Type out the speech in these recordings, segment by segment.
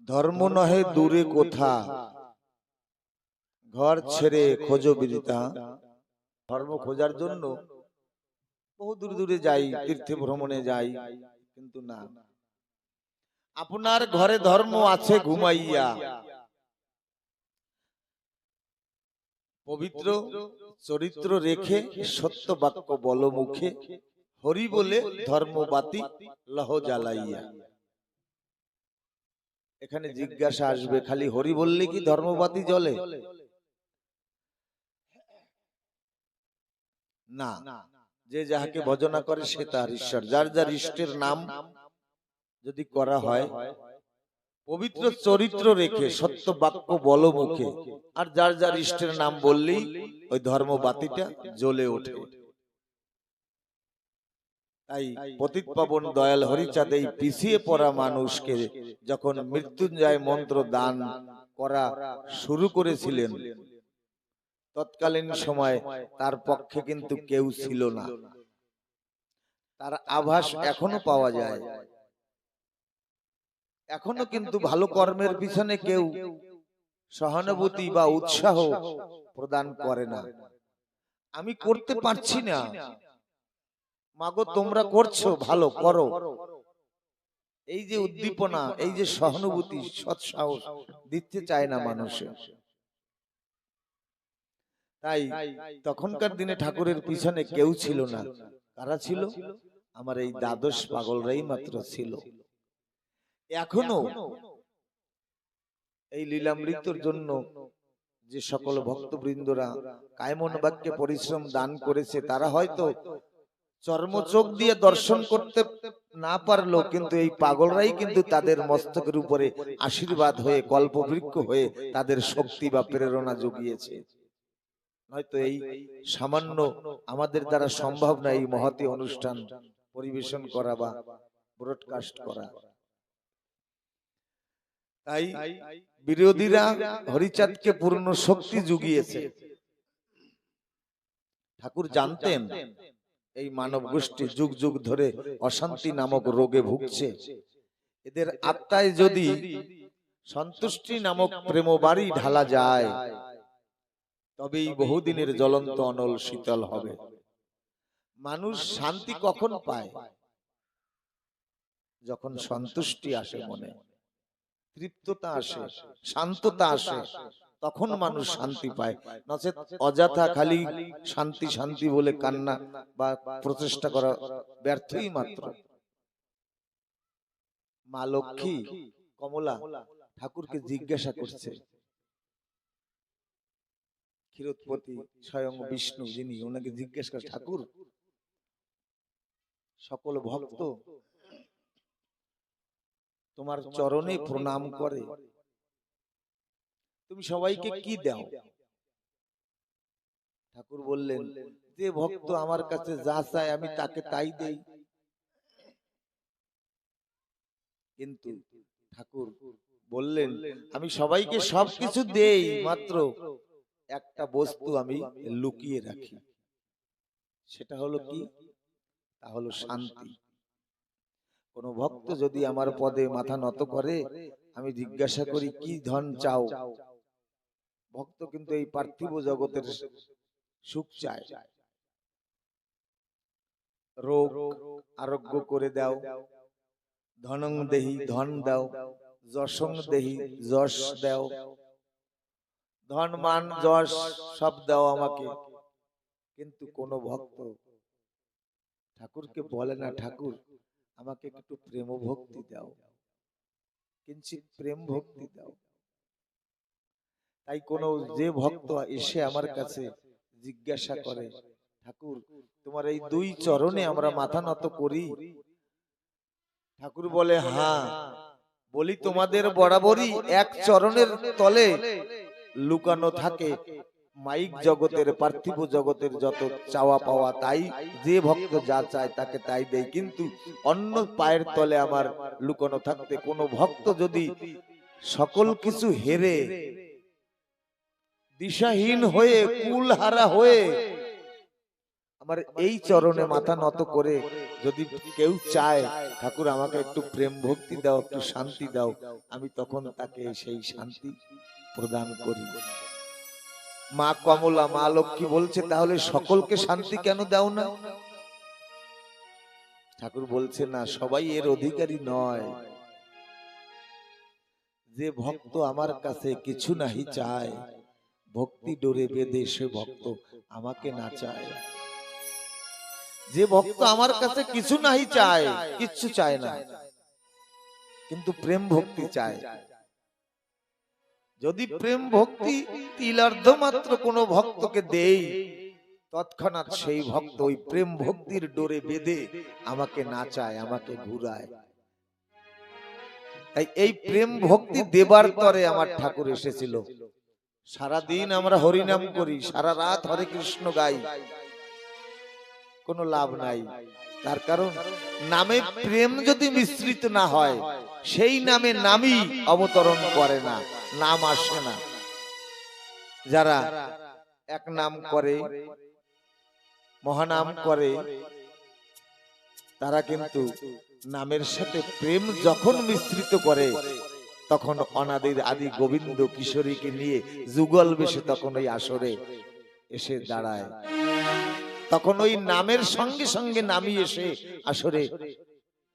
ধর্ম নহে দূরে কোথা, ঘর ছেড়ে খোঁজো বিদিতা। ধর্ম খোঁজার জন্য বহু দূর দূরে যাই, তীর্থে ভ্রমণে যাই, কিন্তু না, আপনার ঘরে ধর্ম আছে ঘুমাইয়া। পবিত্র চরিত্র রেখে সত্য বাক্য বল মুখে, হরি বলে ধর্মবাতি লহ জ্বালাইয়া। এখানে জিজ্ঞাসা আসবে, খালি হরি বললে কি ধর্মবাতি জ্বলে? না, যে যাহাকে ভজনা করে সে তার ঈশ্বর। যার যার ইষ্টের নাম যদি করা হয় পবিত্র চরিত্র রেখে সত্য বাক্য বল মুখে, আর যার যার ইষ্টের নাম বললেই ওই ধর্মবাতিটা জ্বলে ওঠে। তাই পতিত পাবন দয়াল হরিচাঁদ এই পিছিয়ে পড়া মানুষকে যখন মৃত্যুঞ্জয় মন্ত্র দান করা শুরু করেছিলেন, তৎকালীন সময় তার পক্ষে কিন্তু কেউ ছিল না। তার আভাস এখনো পাওয়া যায়। এখনো কিন্তু ভালো কর্মের পিছনে কেউ সহানুভূতি বা উৎসাহ প্রদান করে না। আমি করতে পারছি না, মাগো তোমরা করছো, ভালো করো। এই যে উদ্দীপনা, এই যে সহানুভূতি, সৎসাহস দিতে চায় না মানুষে। তাই তখনকার দিনে ঠাকুরের পিছনে কেউ ছিল না। কারা ছিল? আমার এই দ্বাদশ পাগলরাই মাত্র ছিল। এখনো এই লীলামৃত্যুর জন্য যে সকল ভক্তবৃন্দরা কায়মন বাক্যে পরিশ্রম দান করেছে, তারা হয়তো চর্মচোখ দিয়ে দর্শন করতে না পারলো, কিন্তু এই পাগলরাই কিন্তু তাদের মস্তকের উপরে আশীর্বাদ হয়ে, কল্পবৃক্ষ হয়ে তাদের শক্তি বা প্রেরণা জুগিয়েছে। হয়তো এই সামান্য আমাদের দ্বারা সম্ভব না এই মহতী অনুষ্ঠান পরিবেশন করা বা ব্রডকাস্ট করা। তাই বিরোধীরা হরিচাঁদকে পূর্ণ শক্তি জুগিয়েছে। ঠাকুর জানতেন এই মানব গোষ্ঠী যুগ যুগ ধরে অশান্তি নামক রোগে ভুগছে। এদের আত্মায় যদি সন্তুষ্টি নামক প্রেম বাড়ি ঢালা যায়, তবেই বহুদিনের জ্বলন্ত অনল শীতল হবে। মানুষ শান্তি কখন পায়? যখন সন্তুষ্টি আসে মনে, তৃপ্ততা আসে, শান্ততা আসে, তখন মানুষ শান্তি পায়। নচেত অযথা খালি শান্তি শান্তি বলে কান্না বা প্রচেষ্টা করা ব্যর্থই মাত্র। মা লক্ষ্মী কমলা ঠাকুরকে জিজ্ঞাসা করছে, ক্ষীরোৎপত্তি স্বয়ং বিষ্ণু যিনি, ওনাকে জিজ্ঞাসা করে, ঠাকুর সকল ভক্ত তোমার চরণে প্রণাম করে, তুমি সবাইকে কি দাও? ঠাকুর বললেন, যে ভক্ত আমার কাছে যা চায় আমি তাকে তাই দেই। কিন্তু ঠাকুর বললেন, আমি সবাইকে সবকিছু দেই, মাত্র একটা বস্তু আমি লুকিয়ে রাখি। সেটা হলো কি? তা হলো শান্তি। কোন ভক্ত যদি আমার পদে মাথা নত করে, আমি জিজ্ঞাসা করি, কি ধন চাও? ভক্ত কিন্তু এই পার্থিব জগতের সুখ চায়। রোগ আরোগ্য করে দাও, ধনং দেহি ধন দাও, যশং দেহি যশ দাও, ধন মান যশ সব দাও আমাকে। কিন্তু কোন ভক্ত ঠাকুরকে বলে না, ঠাকুর আমাকে একটু প্রেম ভক্তি দাও, কিঞ্চিৎ প্রেম ভক্তি দাও। তাই কোন যে ভক্ত এসে আমার কাছে জিজ্ঞাসা করে, ঠাকুর তোমার এই দুই চরণে আমরা মাথা নত করি, ঠাকুর বলে, হ্যাঁ বলি, তোমাদের বরাবরই এক চরণের তলে লুকানো থাকে মাইক জগতের, পার্থিব জগতের যত চাওয়া পাওয়া। তাই যে ভক্ত যা চায় তাকে তাই দেয়। কিন্তু অন্য পায়ের তলে আমার লুকানো থাকতে, কোন ভক্ত যদি সকল কিছু হেরে দিশাহীন হয়ে, কুলহারা হয়ে আমার এই চরণে মাথা নত করে যদি কেউ চায় ঠাকুর আমাকে একটু প্রেম ভক্তি দাও, একটু শান্তি দাও, আমি তখন তাকে সেই শান্তি প্রদান করি। মা কমলা, মা লক্ষ্মী বলছে, তাহলে সকলকে শান্তি কেন দাও না? ঠাকুর বলছে, না, সবাই এর অধিকারী নয়। যে ভক্ত আমার কাছে কিছু নাহি চায়, ভক্তি ডোরে বেঁধে সে ভক্ত আমাকে না চায়। যে ভক্ত আমার কাছে কিছু নাহি চায়, কিচ্ছু চায় না, কিন্তু প্রেম ভক্তি চায়, যদি প্রেম ভক্তি তিলার্ধ মাত্র কোনো ভক্তকে দেই, তৎক্ষণাৎ সেই ভক্ত ওই প্রেম ভক্তির ডোরে বেঁধে আমাকে না চায়, আমাকে ঘুরায়। তাই এই প্রেম ভক্তি দেবার তরে আমার ঠাকুর এসেছিল। সারাদিন আমরা হরিনাম করি, সারা রাত হরে কৃষ্ণ গাই, কোনো লাভ নাই। তার কারণ নামে প্রেম যদি মিশ্রিত না হয়, সেই নামে নামই অবতরণ করে না, নাম আসে না। যারা এক নাম করে, মহানাম করে, তারা কিন্তু নামের সাথে প্রেম যখন মিশ্রিত করে, তখন অনাদির আদি গোবিন্দ কিশোরীকে নিয়ে যুগল বেশে তখন ওই আসরে এসে দাঁড়ায়। তখন ওই নামের সঙ্গে সঙ্গে নামি এসে আসরে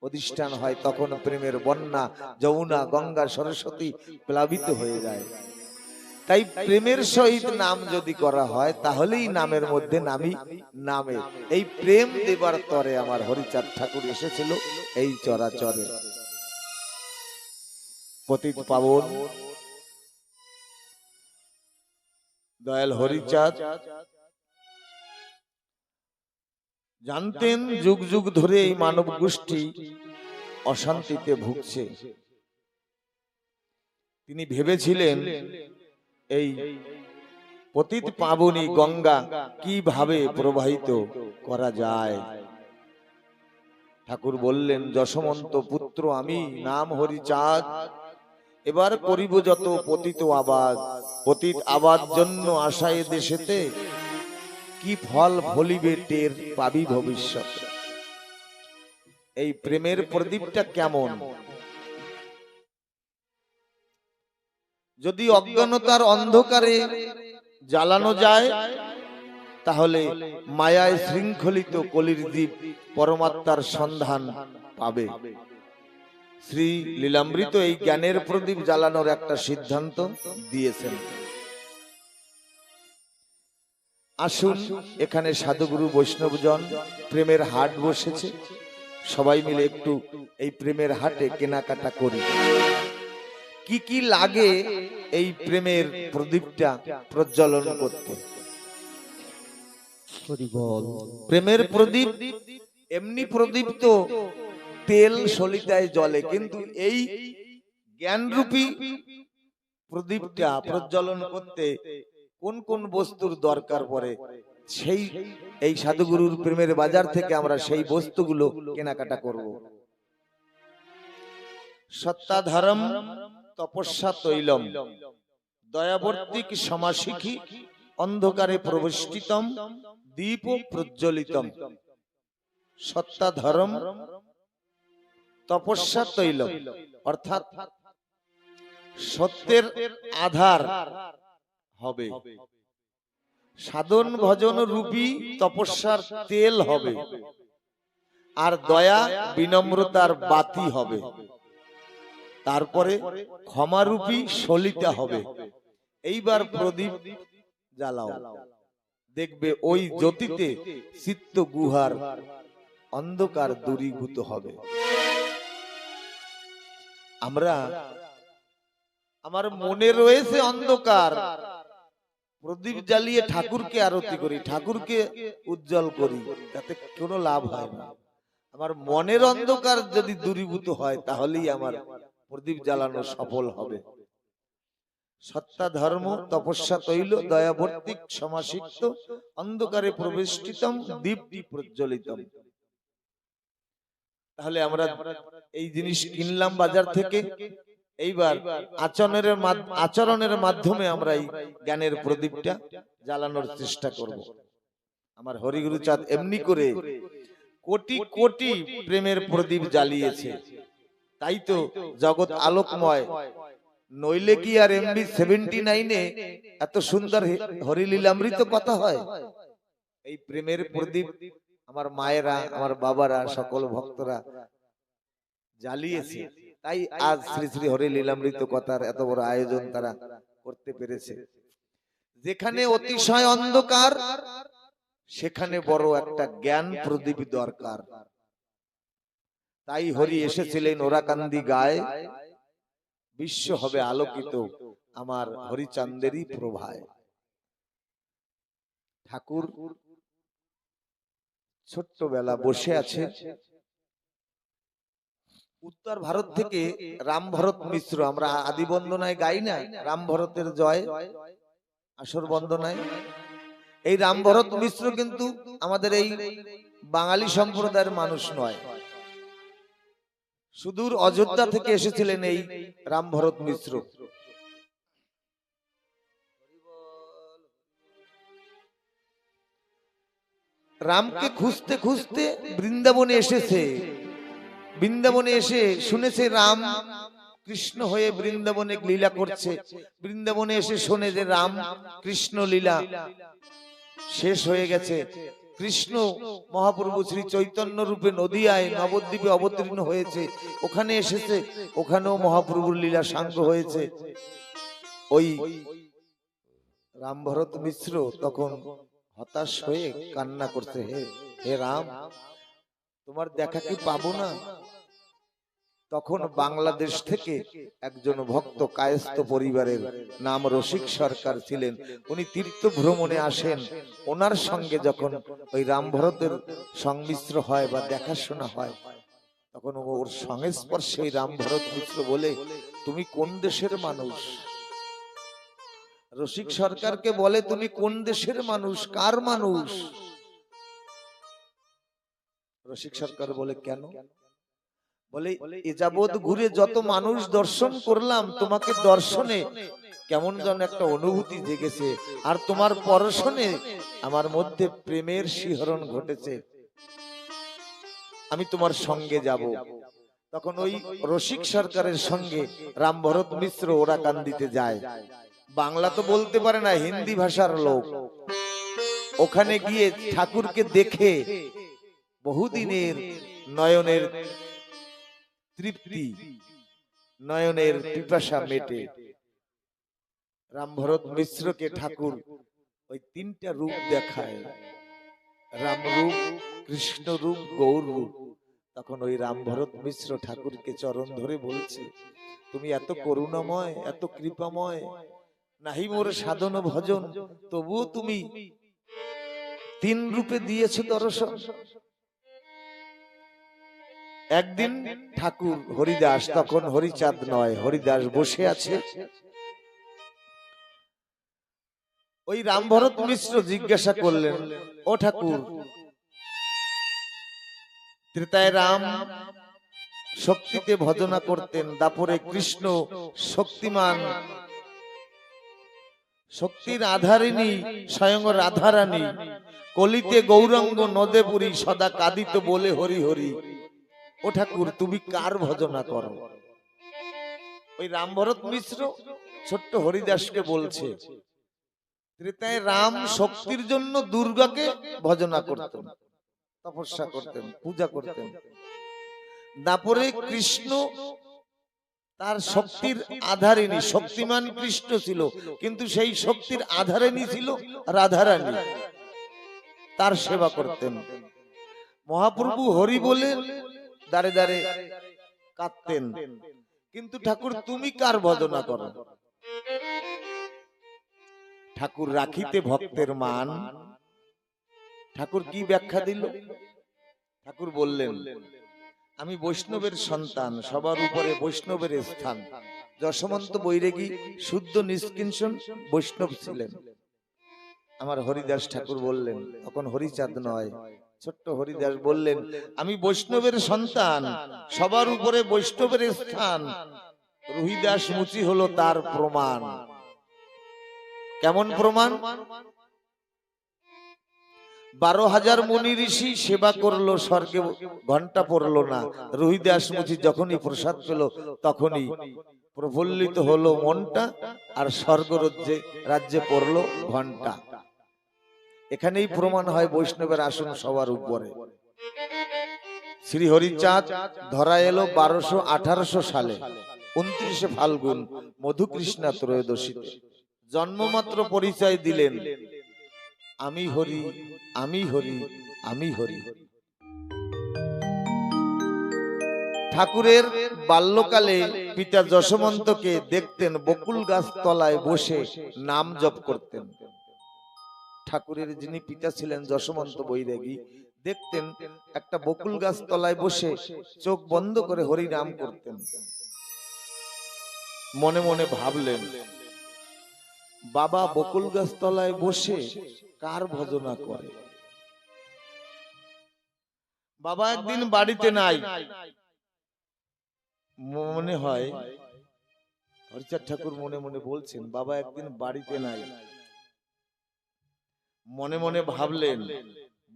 অধিষ্ঠান হয়। তখন প্রেমের বন্যা যমুনা গঙ্গা সরস্বতী প্লাবিত হয়ে যায়। তাই প্রেমের সহিত নাম যদি করা হয়, তাহলেই নামের মধ্যে নামি নামে। এই প্রেম দেবার তরে আমার হরিচাঁদ ঠাকুর এসেছিল এই চরাচরে। পতিত পাবন দয়াল হরিচাঁদ জানতেন যুগ যুগ ধরে এই মানব গোষ্ঠী অশান্তিতে ভুগছে। তিনি ভেবেছিলেন এই পতিত পাবনী গঙ্গা কিভাবে প্রবাহিত করা যায়। ঠাকুর বললেন, যশমন্ত পুত্র আমি, নাম হরিচাঁদ, এবার করিব যত পতিত আবাদ। পতিত আবাদ জন্য আশায় দেশেতে, কি ফল ফলিবে টের পাবি ভবিষ্যৎ। এই প্রেমের প্রদীপটা কেমন? যদি অজ্ঞানতার অন্ধকারে জ্বালানো যায়, তাহলে মায়ায় শৃঙ্খলিত কলির দ্বীপ পরমাত্মার সন্ধান পাবে। শ্রী লীলামৃত এই জ্ঞানের প্রদীপ জ্বালানোর একটা সিদ্ধান্ত দিয়েছেন। আসুন, এখানে সাধুগুরু বৈষ্ণবজন প্রেমের হাট বসেছে, সবাই মিলে একটু এই প্রেমের হাটে কেনাকাটা করি। কি কি লাগে এই প্রেমের প্রদীপটা প্রজ্বলন করতে? প্রেমের প্রদীপ এমনি প্রদীপ তো তেল সলিতায় জ্বলে, কিন্তু এই জ্ঞানরূপী প্রদীপটা প্রজ্বলন করতে কোন কোন বস্তুর দরকার পড়ে, সেই এই সাধুগুরুর প্রেমের বাজার থেকে আমরা সেই বস্তুগুলো কেনাকাটা করব। সত্যাধারম তপস্যা তৈলম, দয়াবর্তিক সমাসিখী, অন্ধকারে প্রবেষ্টিতম, দীপ প্রজ্বলিতম। সত্যাধরম তপস্যা তৈলম অর্থাৎ সত্যের আধার হবে, সাধন ভজন রূপী তপস্যার তেল হবে, আর দয়া বিনম্রতার বাতি হবে, তারপরে ক্ষমারূপী সলিতা হবে। এইবার প্রদীপ জ্বালাও, দেখবে ওই জ্যোতিতে চিত্ত গুহার অন্ধকার দূরীভূত হবে। আমার মনে রয়েছে অন্ধকার, প্রদীপ জ্বালিয়ে ঠাকুরকে আরতি করি, ঠাকুরকে উজ্জ্বল করি, তাতে কোনো লাভ হয় না। আমার মনের অন্ধকার যদি দূরীভূত হয়, তাহলেই আমার প্রদীপ জ্বালানো সফল হবে। সত্তা ধর্ম তপস্যা তৈল, দয়াবর্তিক সমাসিক্ত, অন্ধকারে প্রবেষ্টিতম, দীপ্তি প্রজ্বলিতম। তাহলে আমরা এই জিনিস কিনলাম বাজার থেকে, এইবার আচরণের মাধ্যমে আমরা এই জ্ঞানের প্রদীপটা জ্বালানোর চেষ্টা করব। আমার হরিগুরু চাঁদ এমনি করে কোটি কোটি প্রেমের প্রদীপ জ্বালিয়েছে, তাই তো জগৎ আলোকময়। নইলে কি আর MB 79-এ এত সুন্দর হরিলীলামৃত কথা হয়? এই প্রেমের প্রদীপ আমার মায়েরা, আমার বাবারা, সকল ভক্তরা জ্বালিয়েছে, তাই আজ শ্রী শ্রী হরিলীলামৃত কথার এত বড় আয়োজন তারা করতে পেরেছে। যেখানে অতিশয় অন্ধকার সেখানে বড় একটা জ্ঞান প্রদীপ দরকার। তাই হরি এসেছিলেন ওরাকান্দি গায়ে, বিশ্ব হবে আলোকিত আমার হরিচাঁদেরই প্রভায়। ঠাকুর ছোট্টবেলা বসে আছে, উত্তর ভারত থেকে রাম ভরত মিশ্র, আমরা আদি বন্দনায় গাই না রাম ভরতের জয়, আসর বন্দনায়, এই রাম ভরত মিশ্র কিন্তু আমাদের এই বাঙালি সম্প্রদায়ের মানুষ নয়, সুদূর অযোধ্যা থেকে এসেছিলেন এই রাম ভরত মিশ্র। রামকে খুঁজতে খুঁজতে বৃন্দাবনে এসেছে, বৃন্দাবনে এসে শুনেছে রাম কৃষ্ণ হয়ে বৃন্দাবনে লীলা করছে, বৃন্দাবনে এসে শোনে যে রাম কৃষ্ণ লীলা শেষ হয়ে গেছে, কৃষ্ণ মহাপ্রভু শ্রী চৈতন্য রূপে নদিয়ায় নবদ্বীপে অবতীর্ণ হয়েছে, ওখানে এসেছে, ওখানেও মহাপ্রভুর লীলা সাঙ্গ হয়েছে। ওই রাম ভরত মিশ্র তখন হতাশ হয়ে কান্না করছে, হে হে রাম, তোমার দেখা কি পাবো না? তখন বাংলাদেশ থেকে একজন ভক্ত কায়স্থ পরিবারের, নাম রসিক সরকার ছিলেন, উনি তীর্থ ভ্রমণে আসেন, ওনার সঙ্গে যখন ওই রাম ভরতের সংমিশ্র হয় বা দেখাশোনা হয়, তখন ওর সংস্পর্শে রাম ভরত মিশ্র বলে, তুমি কোন দেশের মানুষ? রসিক সরকারকে বলে, তুমি কোন দেশের মানুষ, কার মানুষ? রসিক সরকার বলে, কেন? বলে, এ যাবৎ ঘুরে যত মানুষ দর্শন করলাম, তোমাকে দর্শনে কেমন যেন একটা অনুভূতি জেগেছে, আর তোমার পরশনে আমার মধ্যে প্রেমের শিহরণ ঘটেছে, আমি তোমার সঙ্গে যাব। তখন ওই রসিক সরকারের সঙ্গে রাম ভরত মিশ্র ওরাকান্দিতে যায়। বাংলা তো বলতে পারে না, হিন্দি ভাষার লোক। ওখানে গিয়ে ঠাকুরকে দেখে বহুদিনের নয়নের তৃপ্তি, নয়নের পিপাসা মেটে। রাম ভরত মিশ্রকে ঠাকুর ওই তিনটা রূপ দেখায়, রাম রূপ, কৃষ্ণ রূপ, গৌর রূপ। তখন ওই রাম ভরত মিশ্র ঠাকুরকে চরণ ধরে বলছে, তুমি এত করুণাময়, এত কৃপাময়, নাহি মোর সাধন ভজন, তবুও তুমি তিন রূপে দিয়েছো দর্শন। একদিন ঠাকুর হরিদাস, তখন হরিচাঁদ নয়, হরিদাস বসে আছে, ওই রাম ভরত মিশ্র জিজ্ঞাসা করলেন, ও ঠাকুর, ত্রেতায় রাম শক্তিতে ভজনা করতেন, দাপরে কৃষ্ণ শক্তিমান, শক্তির আধারিণী স্বয়ং রাধারানী, কলিতে গৌরাঙ্গ নদেপুরী, সদা কাঁদিত বলে হরি হরি। ও ঠাকুর, তুমি কার ভজনা করো? ওই রাম ভরত মিশ্র ছোট্ট হরিদাসকে বলছে, ত্রেতায় রাম শক্তির জন্য দুর্গাকে ভজনা করতেন, তপস্যা করতেন, পূজা করতেন। দাপরে কৃষ্ণ তার শক্তির আধারিণী, শক্তিমান কৃষ্ণ ছিল, কিন্তু সেই শক্তির আধারিণী ছিল রাধারানী, তার সেবা করতেন। মহাপ্রভু হরি বলে দাঁড়ে দাঁড়ে কাঁদতেন, কিন্তু ঠাকুর তুমি কার ভজনা করো? ঠাকুর রাখিতে ভক্তের মান। ঠাকুর কি ব্যাখ্যা দিল? ঠাকুর বললেন, আমি বৈষ্ণবের সন্তান, সবার উপরে বৈষ্ণবের স্থান। যশোমন্ত বৈরাগী শুদ্ধ নিষ্কিঞ্চন বৈষ্ণব ছিলেন। আমার হরিদাস ঠাকুর বললেন, তখন হরিচাঁদ নয়, ছোট্ট হরিদাস বললেন, আমি বৈষ্ণবের সন্তান, সবার উপরে বৈষ্ণবের স্থান। রহিদাস মুচি হলো তার প্রমাণ। কেমন প্রমাণ? 12,000 মুনি ঋষি সেবা করলো, স্বর্গে ঘন্টা পড়লো না। রোহিদাস মুচি যখনই প্রসাদ পেল তখনই প্রফুল্লিত হলো মনটা, আর স্বর্গ রাজ্যে পড়লো ঘন্টা। এখানেই প্রমাণ হয় বৈষ্ণবের আসন সবার উপরে। শ্রী হরিচাঁদ ধরা এলো 1218 সালে 29 ফাল্গুন মধুকৃষ্ণা ত্রয়োদশীতে। জন্মমাত্র পরিচয় দিলেন, আমি হরি, আমি হরি, আমি হরি। ঠাকুরের বাল্যকালে পিতা যশোমন্তকে দেখতেন বকুল গাছ তলায় বসে নাম জপ করতেন। ঠাকুরের যিনি পিতা ছিলেন যশোমন্ত বৈরাগী, দেখতেন একটা বকুল গাছ তলায় বসে চোখ বন্ধ করে হরি নাম করতেন। মনে মনে ভাবলেন, বাবা বকুল গাছ তলায় বসে কার ভজনা করে? বাবা একদিন বাড়িতে নাই, মনে হয় হরিচাঁদ ঠাকুর মনে মনে বলছেন, বাবা একদিন বাড়িতে নাই। মনে মনে ভাবলেন,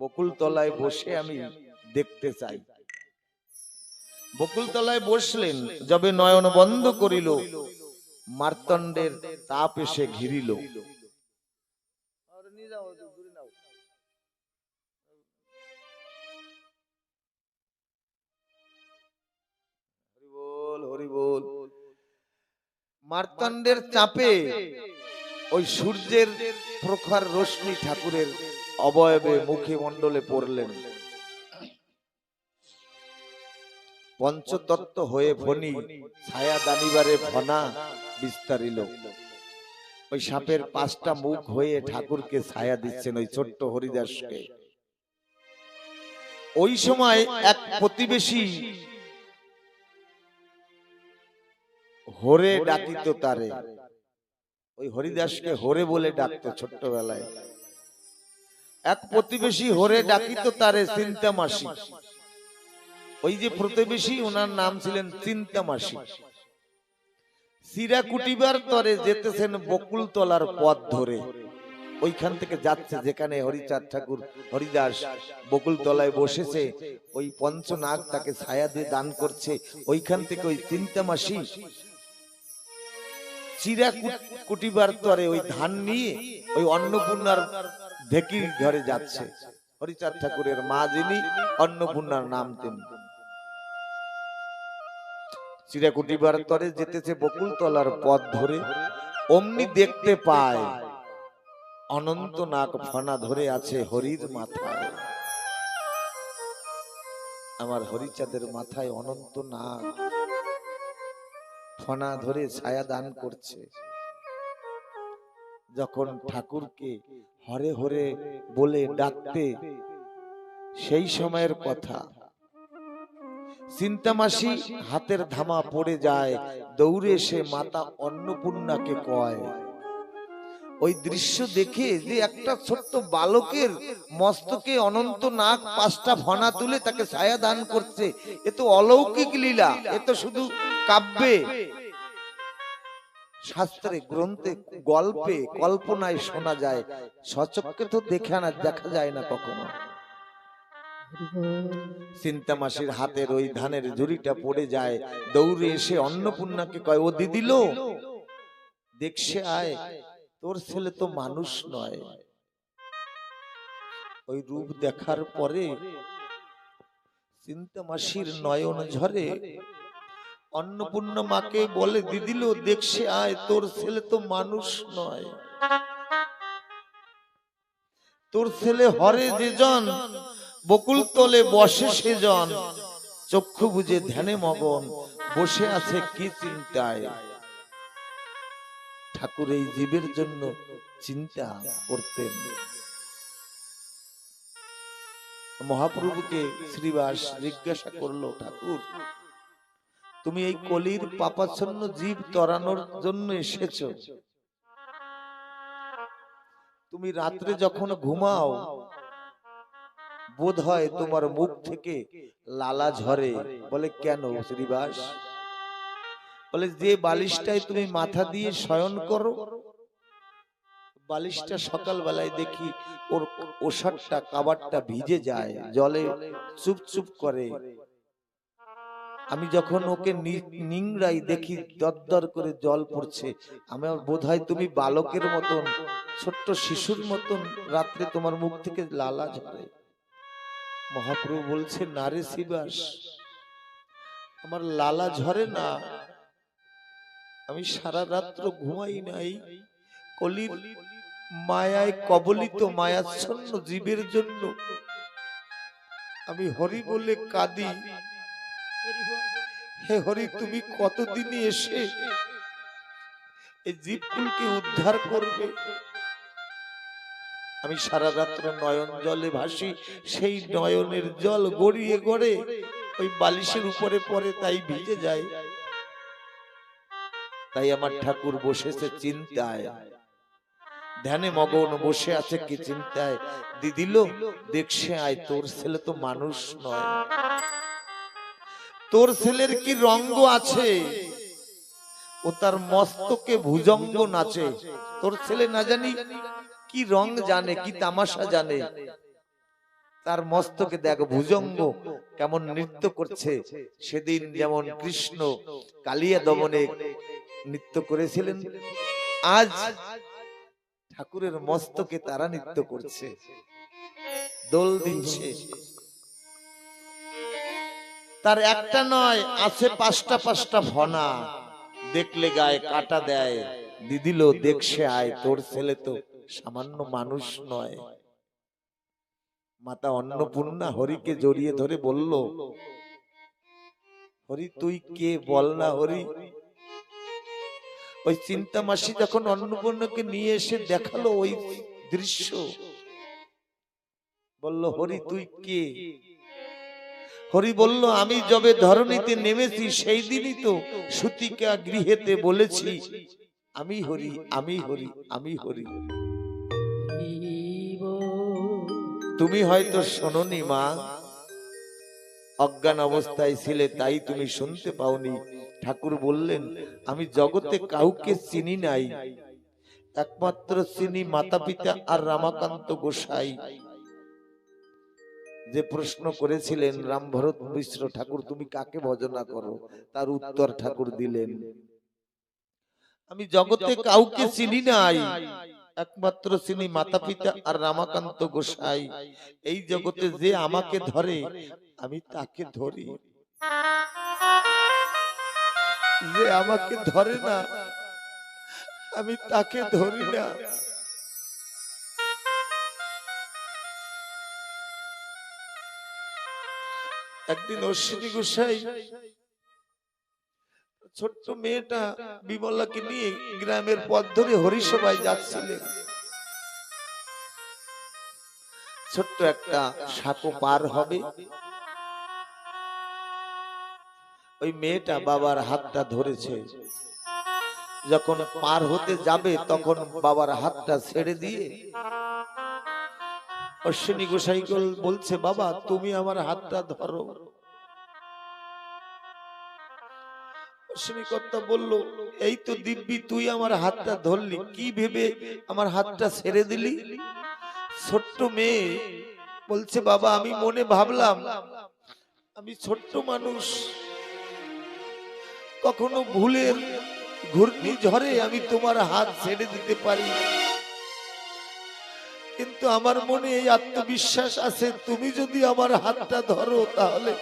বকুল তলায় বসে আমি দেখতে চাই। বকুল তলায় বসলেন, যবে নয়ন বন্ধ করিল, মার্তণ্ডের তাপ এসে ঘিরিল। মার্তণ্ডের চাপে ওই সূর্যের প্রখর রশ্মি ঠাকুরের অবয়বে মুখে মণ্ডলে পড়লেন। পঞ্চতত্ত্ব হয়ে ফণি ছায়া দানিবারে ফনা বিস্তারিল। ওই সাপের 5টা মুখ হয়ে ঠাকুরকে ছায়া দিচ্ছেন ওই ছোট্ট হরিদাসকে। ওই সময় এক প্রতিবেশী হরে ডাকিত তারে, ওই হরিদাসকে হরে বলে ডাকতো ছোট্টবেলায়। এক প্রতিবেশী হরে ডাকিত তারে চিন্তামাসি। ওই যে প্রতিবেশী, ওনার নাম ছিলেন চিন্তামাসি। চিরা কুটিবার তরে যেতেছেন বকুল তলার পথ ধরে। ওইখান থেকে যাচ্ছে যেখানে হরিচাঁদ ঠাকুর হরিদাস বকুল তলায় বসেছে, ওই পঞ্চনাগ তাকে ছায়া দিয়ে দান করছে। ওইখান থেকে ওই চিন্তামাসি চিরা কুটিবার তরে ওই ধান নিয়ে ওই অন্নপূর্ণার ঢেকির ঘরে যাচ্ছে। হরিচাঁদ ঠাকুরের মা যিনি, অন্নপূর্ণার নাম তিনি। চিরা কুটিবার তরে যেতেছে বকুল তলার পথ ধরে, অমনি দেখতে পায় অনন্ত নাগ ফনা ধরে আছে হরির মাথায়। আমার হরিচাঁদের মাথায় অনন্ত নাগ ফনা ধরে ছায়া দান করছে। যখন ঠাকুরকে হরে হরে বলে ডাকতে, সেই সময়ের কথা। চিন্তামাসি হাতের ধামা পড়ে যায়, দৌড়ে এসে মাতা অন্নপূর্ণাকে কয়। ওই দৃশ্য দেখে যে একটা ছোট্ট বালকের মস্তকে অনন্ত নাগ 5টা ফনা তুলে তাকে ছায়া দান করছে, এ তো অলৌকিক লীলা। এ তো শুধু কাব্যে, শাস্ত্রে, গ্রন্থে, গল্পে, কল্পনায় শোনা যায়, সচক্ষে তো দেখা যায় না কখনো। চিন্তামাসির হাতের ওই ধানের ঝুড়িটা পড়ে যায়, দৌড়ে এসে অন্নপূর্ণাকে কয়, ও দিদিল দেখছে আয়, তোর ছেলে তো মানুষ নয়। ওই রূপ দেখার পরে চিন্তামাসির নয়ন ঝরে। অন্নপূর্ণা মাকে বলে, দিদিল দেখছে আয়, তোর ছেলে তো মানুষ নয়। তোর ছেলে হরে যেজন, বকুল তলে বসে সেজন, চক্ষু বুঝে ধ্যানে মগন, বসে আছে কি চিন্তায়। ঠাকুর এই জীবের জন্য চিন্তা করতেন। মহাপ্রভুকে শ্রীবাস জিজ্ঞাসা করলো, ঠাকুর তুমি এই কলির পাপাচ্ছন্ন জীব তরানোর জন্য এসেছো। তুমি রাত্রে যখন ঘুমাও, বোধ হয় তোমার মুখ থেকে লালা ঝরে। বলে কেন শ্রীবাস? বলে যে বালিশটায় তুমি মাথা দিয়ে শয়ন করো, বালিশটা সকালবেলায় দেখি ওর ওষারটা কাবারটা ভিজে যায়, জলে চুপ চুপ করে। আমি যখন ওকে নিংড়াই দেখি দরদর করে জল পড়ছে। আমার বোধ হয় তুমি বালকের মতন, ছোট্ট শিশুর মতন রাত্রে তোমার মুখ থেকে লালা ঝরে। মহাপ্রভু বলছে, না রে শিবাস, আমার লালা ঝরে না, আমি সারা রাত্র ঘুমাই নাই। কলির মায়ায় কবলিত মায়াচ্ছন্ন জীবের জন্য আমি হরি বলে কাঁদি। হে হরি, তুমি কতদিনে এসে এই জীবকুলকে উদ্ধার করবে? আমি সারা রাত্র নয়ন জলে ভাসি, সেই নয়নের জল গড়িয়ে গড়ে ওই বালিশের উপরে পড়ে, তাই ভিজে যায়। তাই আমার ঠাকুর বসেছে চিন্তায়, ধ্যানে মগন বসে আছে কি চিন্তায়। দিদিল দেখছে আয়, তোর ছেলে তো মানুষ নয়, তোর ছেলের কি রঙ্গ আছে, ও তার মস্তকে ভুজঙ্গ নাচে। তোর ছেলে না জানি কি রং জানে, কি তামাশা জানে, তার মস্তকে দেখ ভুজঙ্গ কেমন নৃত্য করছে। সেদিন যেমন কৃষ্ণ কালিয়া দমনে নৃত্য করেছিলেন, আজ ঠাকুরের মস্তকে তারা নৃত্য করছে, দোল দিচ্ছে। তার একটা নয়, আছে পাঁচটা পাঁচটা ফনা, দেখলে গায়ে কাটা দেয়। দিদিল দেখছে আয়, তোর ছেলে তো সামান্য মানুষ নয়। মাতা অন্নপূর্ণা হরিকে জড়িয়ে ধরে বলল, হরি তুই কে বল না হরি। ওই চিন্তা মাসি যখন অন্নপূর্ণাকে নিয়ে এসে দেখালো ওই দৃশ্য, বলল, হরি তুই কে? হরি বলল, আমি যবে ধরণীতে নেমেছি সেই দিনই তো সুতিকা গৃহেতে বলেছি, আমি হরি, আমি হরি, আমি হরি। তুমি হয়তো শোনোনি মা, অজ্ঞান অবস্থায় ছিলে তাই তুমি শুনতে পাওনি। ঠাকুর বললেন, আমি জগতে কাউকে চিনি নাই, একমাত্র চিনি মাতা পিতা আর রামাকান্ত গোসাই। যে প্রশ্ন করেছিলেন রাম ভরত মিশ্র, ঠাকুর তুমি কাকে ভজনা করো, তার উত্তর ঠাকুর দিলেন, আমি জগতে কাউকে চিনি নাই, একমাত্র চিনি মাতা পিতা আর রামাকান্ত গোসাই। এই জগতে যে আমাকে ধরে আমি তাকে ধরি, যে আমাকে ধরে না আমি তাকে ধরি না। একদিন অশ্বিনী গোসাই ছোট্ট মেয়েটা বিমলাকে নিয়ে গ্রামের পথ ধরে হরিসভায় যাচ্ছিলেন। ছোট্ট একটা সাঁকো পার হবে, ওই মেয়েটা বাবার হাতটা ধরেছে। যখন পার হতে যাবে তখন বাবার হাতটা ছেড়ে দিয়ে অশ্বিনী গোসাই বলছে, বাবা তুমি আমার হাতটা ধরো। অশ্বিনী কর্তা বলল, এই তো দিব্যি তুই আমার হাতটা ধরলি, কি ভেবে আমার হাতটা ছেড়ে দিলি? ছোট্ট মেয়ে বলছে, বাবা আমি মনে ভাবলাম আমি ছোট্ট মানুষ, কখনো ভুলের ঘূর্ণি ঝড়ে আমি তোমার হাত ছেড়ে দিতে পারি, কিন্তু আমার মনে এই আত্মবিশ্বাস আছে, তুমি যদি আমার হাতটা ধরো তাহলে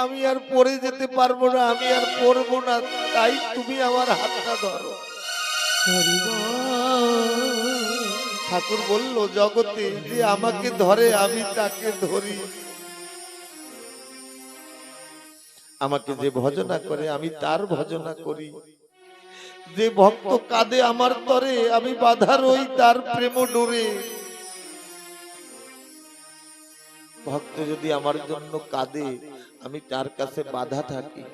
আমি আর পড়ে যেতে পারবো না, আমি আর পড়বো না, তাই তুমি আমার হাতটা ধরো। ঠাকুর বলল, জগতে যে আমাকে ধরে আমি তাকে ধরি, আমাকে যে ভজনা করে আমি তার ভজনা করি, যে ভক্ত কাঁদে আমার তরে আমি বাধা রই তার প্রেম ডোরে। ভক্ত যদি আমার জন্য কাঁদে আমি তার কাছে বাধা থাকি।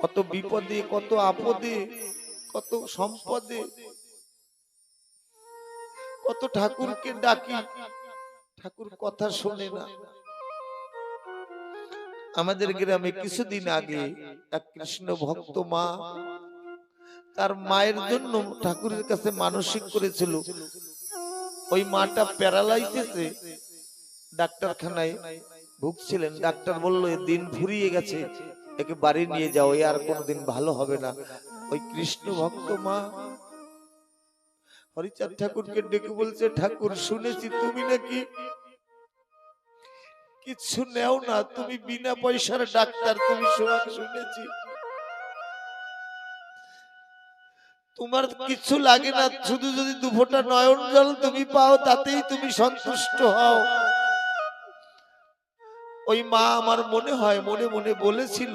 কত বিপদে, কত আপদে, কত সম্পদে, কত ঠাকুরকে ডাকি, ঠাকুর কথা শোনে না। আমাদের গ্রামে কিছুদিন আগে এক কৃষ্ণ ভক্ত মা তার মায়ের জন্য ঠাকুরের কাছে মানসিক করেছিল। ওই মাটা প্যারালাইসিসে ডাক্তারখানায় ভুগছিলেন। ডাক্তার বলল দিন ফুরিয়ে গেছে, একে বাড়ি নিয়ে যাও, এ আর কোনোদিন ভালো হবে না। ওই কৃষ্ণ ভক্ত মা হরিচাঁদ ঠাকুরকে ডেকে বলছে, ঠাকুর শুনেছি তুমি নাকি কিছু নেও না, তুমি বিনা পয়সার ডাক্তার, তুমি শুনেছি তোমার কিছু লাগে না, শুধু যদি দু ফোঁটা নয়ন জল তুমি পাও তাতেই তুমি সন্তুষ্ট হও। ওই মা আমার মনে হয় মনে মনে বলেছিল,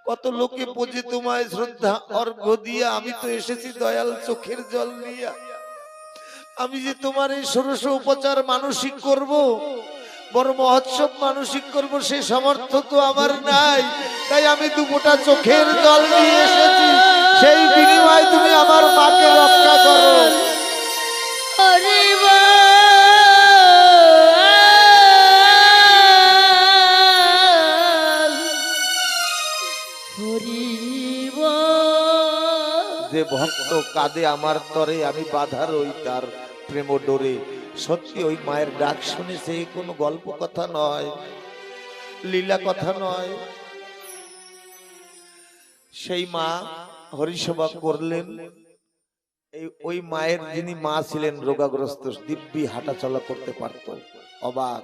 কত লোকে বোঝে তোমায় শ্রদ্ধা অর্ঘ্য দিয়ে, আমি তো এসেছি দয়াল চোখের জল নিয়ে। আমি যে তোমার এই ষোড়শ উপচার মানসিক করব, বড় মহোৎসব মানসিক করব, সে সামর্থ্য তো আমার নাই, তাই আমি দু ফোঁটা চোখের জল নিয়ে এসেছি, সেই বিনিময়ে তুমি আমার মাকে রক্ষা করো। যে ভক্ত কাঁদে আমার তরে, আমি বাধা রই তার প্রেম ডোরে। সত্যি ওই মায়ের ডাক শুনেছে, কোনো গল্প কথা নয়, লীলা কথা নয়। সেই মা হরিসভা করলেন। ওই মায়ের যিনি মা ছিলেন রোগাগ্রস্ত, দিব্যি হাঁটা চলা করতে পারত, অবাক।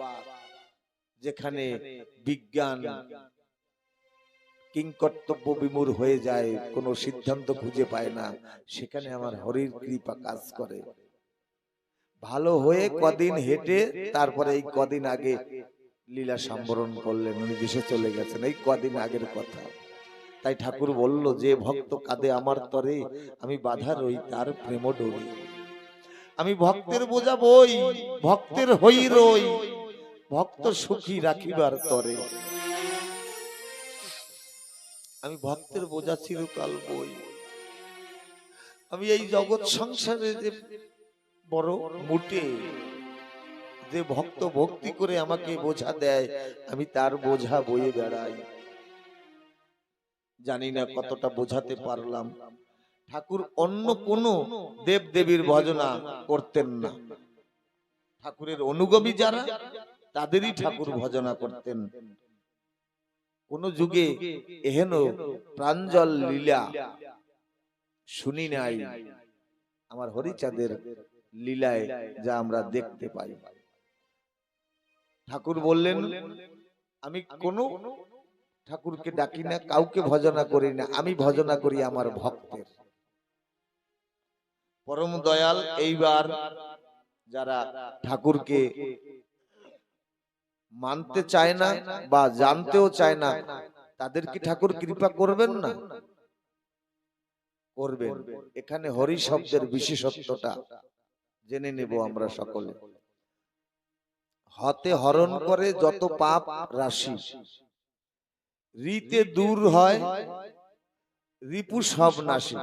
যেখানে বিজ্ঞান কিংকর্তব্য বিমূঢ় হয়ে যায়, কোনো সিদ্ধান্ত খুঁজে পায় না, সেখানে আমার হরির কৃপা কাজ করে। ভালো হয়ে কদিন হেঁটে তারপরে এই কদিন আগে লীলা সম্বরণ করলেন, উনি দেশে চলে গেছেন, এই কদিন আগের কথা। তাই ঠাকুর বলল, যে ভক্ত কাঁদে আমার তরে, আমি বাধা রই তার প্রেম ডোরে। আমি ভক্তের বোঝা বই, ভক্তের হই রই, ভক্ত সুখী রাখিবার তরে। আমি ভক্তের বোঝা চিরকাল বই। আমি এই জগৎ সংসারে যে বড় মুটে, যে ভক্ত ভক্তি করে আমাকে বোঝা দেয়, আমি তার বোঝা বয়ে বেড়াই। জানি না কতটা বোঝাতে পারলাম। ঠাকুর অন্য কোন দেব দেবীর ভজনা করতেন না, ঠাকুরের অনুগামী যারা তাদেরই ঠাকুর ভজনা করতেন। কোন যুগে এহেন প্রাঞ্জল লীলা শুনি নাই আমার হরিচাঁদের লীলায়, যা আমরা দেখতে পাই। ঠাকুর বললেন, আমি কোন ঠাকুরকে ডাকি না, কাউকে ভজনা করি না, আমি ভজনা করি আমার ভক্তের। পরম দয়াল এইবার যারা ঠাকুরকে মানতে চায় না বা জানতেও চায় না, তাদের কি ঠাকুর কৃপা করবেন না? করবেন। এখানে হরি শব্দের বিশেষত্বটা জেনে নেব আমরা সকলে। হতে হরণ করে যত পাপ রাশি, রীতে দূর হয় রিপু সব নাশি,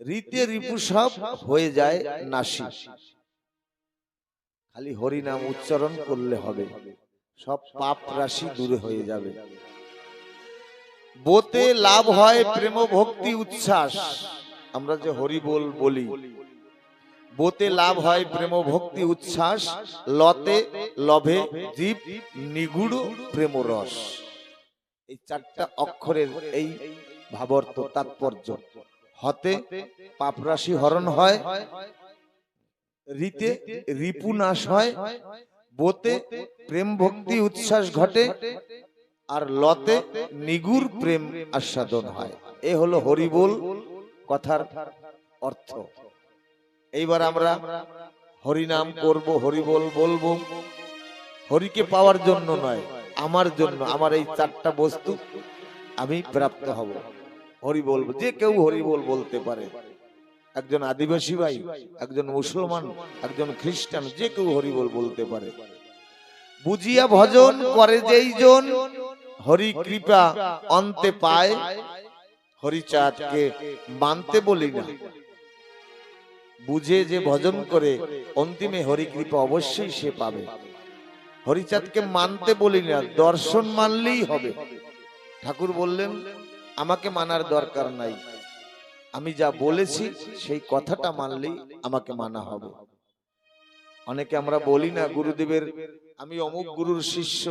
রীতে রিপু সব হয়ে যায় নাশি। খালি হরি নাম উচ্চারণ করলে হবে, সব পাপ রাশি দূরে হয়ে যাবে। বোতে লাভ হয় প্রেম ভক্তি উচ্ছ্বাস। আমরা যে হরি বলি, বোতে লাভ হয় প্রেম ভক্তি উচ্ছ্বাস, লতে লভে জীব নিগুড় প্রেম রস। এই চারটা অক্ষরের এই ভাবার্থ তাৎপর্য। হতে পাপ রাশি হরণ হয়, রীতে রিপু নাশ হয়, বোতে প্রেম ভক্তি উচ্ছ্বাস ঘটে, আর লতে নিগুড় প্রেম আস্বাদন হয়। এ হলো হরিবোল কথার অর্থ। এইবার আমরা হরিনাম করব, হরিবোল বলবো, হরিকে পাওয়ার জন্য নয়, আমার জন্য। আমার এই চারটা বস্তু আমি প্রাপ্ত হব, হরি বলবো। যে কেউ হরিবোল বলতে পারে, একজন আদিবাসী ভাই, একজন মুসলমান, একজন খ্রিস্টান, যে কেউ হরিবোল বলতে পারে। বুঝিয়া ভজন করে যেই জন, হরি কৃপা অন্তে পায়। হরিচাঁদকে মানতে বলি না, বুঝে যে ভজন করে অন্তিমে হরি কৃপা অবশ্যই সে পাবে। হরিচাঁদকে মানতে বলি না, দর্শন মানলেই হবে। ঠাকুর বললেন, আমাকে মানার দরকার নাই, আমি যা বলেছি সেই কথাটা মানলেই আমাকে মানা হবে। অনেকে আমরা বলি না গুরুদেবের আমি অমুক গুরুর শিষ্য,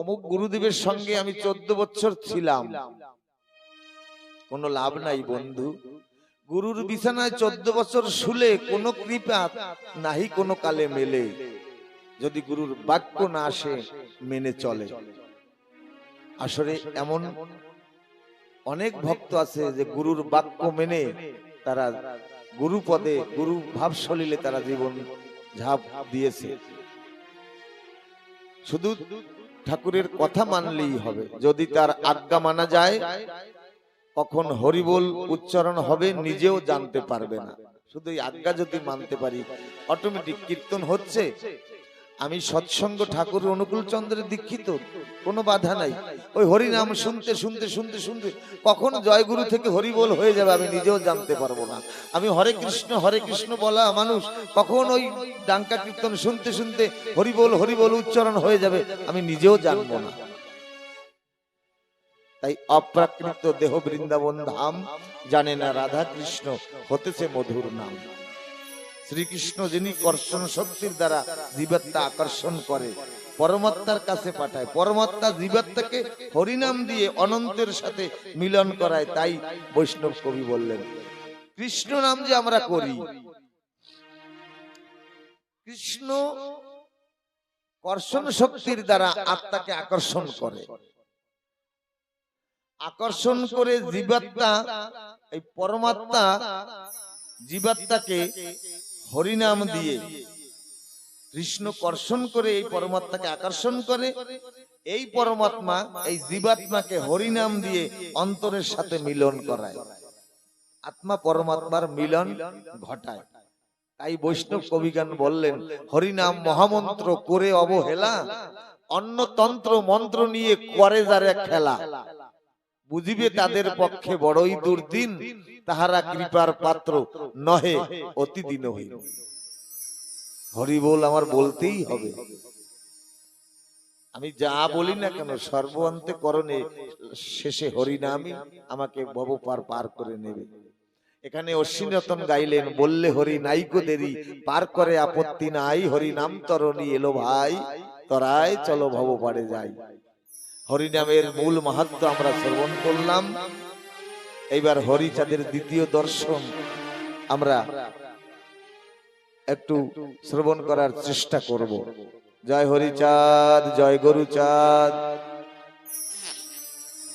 অমুক গুরুদেবের সঙ্গে আমি 14 বছর ছিলাম। কোনো লাভ নাই বন্ধু। গুরুর বিছানায় 14 বছর শুলে কোনো কৃপা নাহি কোনো কালে মেলে, যদি গুরুর বাক্য না আসে মেনে চলে। আসলে এমন অনেক ভক্ত আছে যে গুরুর বাক্য মেনে তারা গুরু পদে গুরু ভাব সলিলে তারা জীবন ঝাঁপ দিয়েছে। শুধু ঠাকুরের কথা মানলেই হবে। যদি তার আজ্ঞা মানা যায়, কখন হরিবোল উচ্চারণ হবে নিজেও জানতে পারবে না। শুধু এই আজ্ঞা যদি মানতে পারি, অটোমেটিক কীর্তন হচ্ছে। আমি সৎসঙ্গ ঠাকুর অনুকূল চন্দ্রের দীক্ষিত, কোনো বাধা নাই। ওই হরিনাম শুনতে শুনতে শুনতে শুনতে কখন জয়গুরু থেকে হরিবোল হয়ে যাবে আমি নিজেও জানতে পারবো না। আমি হরে কৃষ্ণ বলা মানুষ, কখন ওই ডাঙ্কা কীর্তন শুনতে শুনতে হরিবোল হরিবোল উচ্চারণ হয়ে যাবে আমি নিজেও জানবো না। তাই অপ্রাকৃত দেহ বৃন্দাবন ধাম, জানে না রাধা কৃষ্ণ হতেছে মধুর নাম। শ্রীকৃষ্ণ যিনি কর্ষণ শক্তির দ্বারা জীবাত্মা আকর্ষণ করে, পরমাত্মার কাছে পাঠায়, পরমাত্মা জীবাত্মাকে হরিনাম দিয়ে অনন্তের সাথে মিলন করায়। তাই বৈষ্ণব কবি বললেন কৃষ্ণ নাম যে আমরা করি, কৃষ্ণ কর্ষণ শক্তির দ্বারা আত্মাকে আকর্ষণ করে, আকর্ষণ করে জীবাত্মা, এই পরমাত্মা জীবাত্মাকে হরিনাম দিয়ে, কৃষ্ণ কর্ষণ করে এই পরমাত্মাকে আকর্ষণ করে, এই পরমাত্মা এই জীবাত্মাকে হরিনাম দিয়ে অন্তরের সাথে মিলন করায়, আত্মা পরমাত্মার মিলন ঘটায়। তাই বৈষ্ণব কবিগান বললেন হরিনাম মহামন্ত্র করে অবহেলা, অন্য তন্ত্র মন্ত্র নিয়ে করে যারা খেলা, বুঝিবে তাদের পক্ষে বড়ই দুর্দিন, তাহারা কৃপার পাত্র নহে অতি দিনহীন। হরি বল আমার বলতেই হবে। আমি যা বলি না কেন সর্বান্তে করণে শেষে হরিনামই আমাকে ভবপার পার করে নেবে। এখানে অশ্বিনতন গাইলেন বললে হরি নাইকো দেরি, পার করে আপত্তি নাই, হরি নাম তরণী এলো ভাই, তরায় চলো ভব পারে যাই। হরিনামের মূল মাহাত্ম্য আমরা শ্রবণ করলাম। এইবার হরিচাঁদের দ্বিতীয় দর্শন আমরা একটু শ্রবণ করার চেষ্টা করব। জয় হরিচাঁদ, জয় গরুচাঁদ।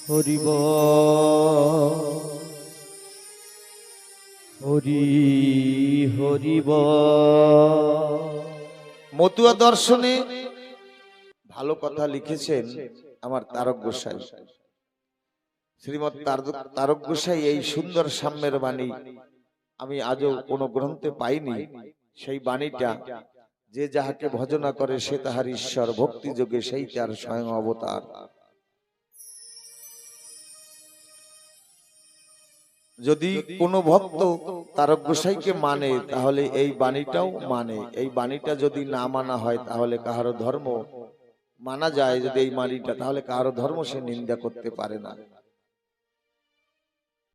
হরিব হরি হরিব। মতুয়া দর্শনে ভালো কথা লিখেছেন আমার তারক গোসাই, শ্রীমৎ তারক গোসাই। এই সুন্দর সাম্যের বাণী আমি আজও কোনো গ্রন্থে পাইনি। সেই বাণীটা যে যাহাকে ভজনা করে সে তাহার ঈশ্বর, ভক্তি যোগে সেই তার স্বয়ং অবতার। যদি কোনো ভক্ত তারক গোসাইকে মানে তাহলে এই বাণীটাও মানে। এই বাণীটা যদি না মানা হয় তাহলে কাহারো ধর্ম মানা যায়, যদি এই বাণীটা, তাহলে কাহারো ধর্ম সে নিন্দা করতে পারে না।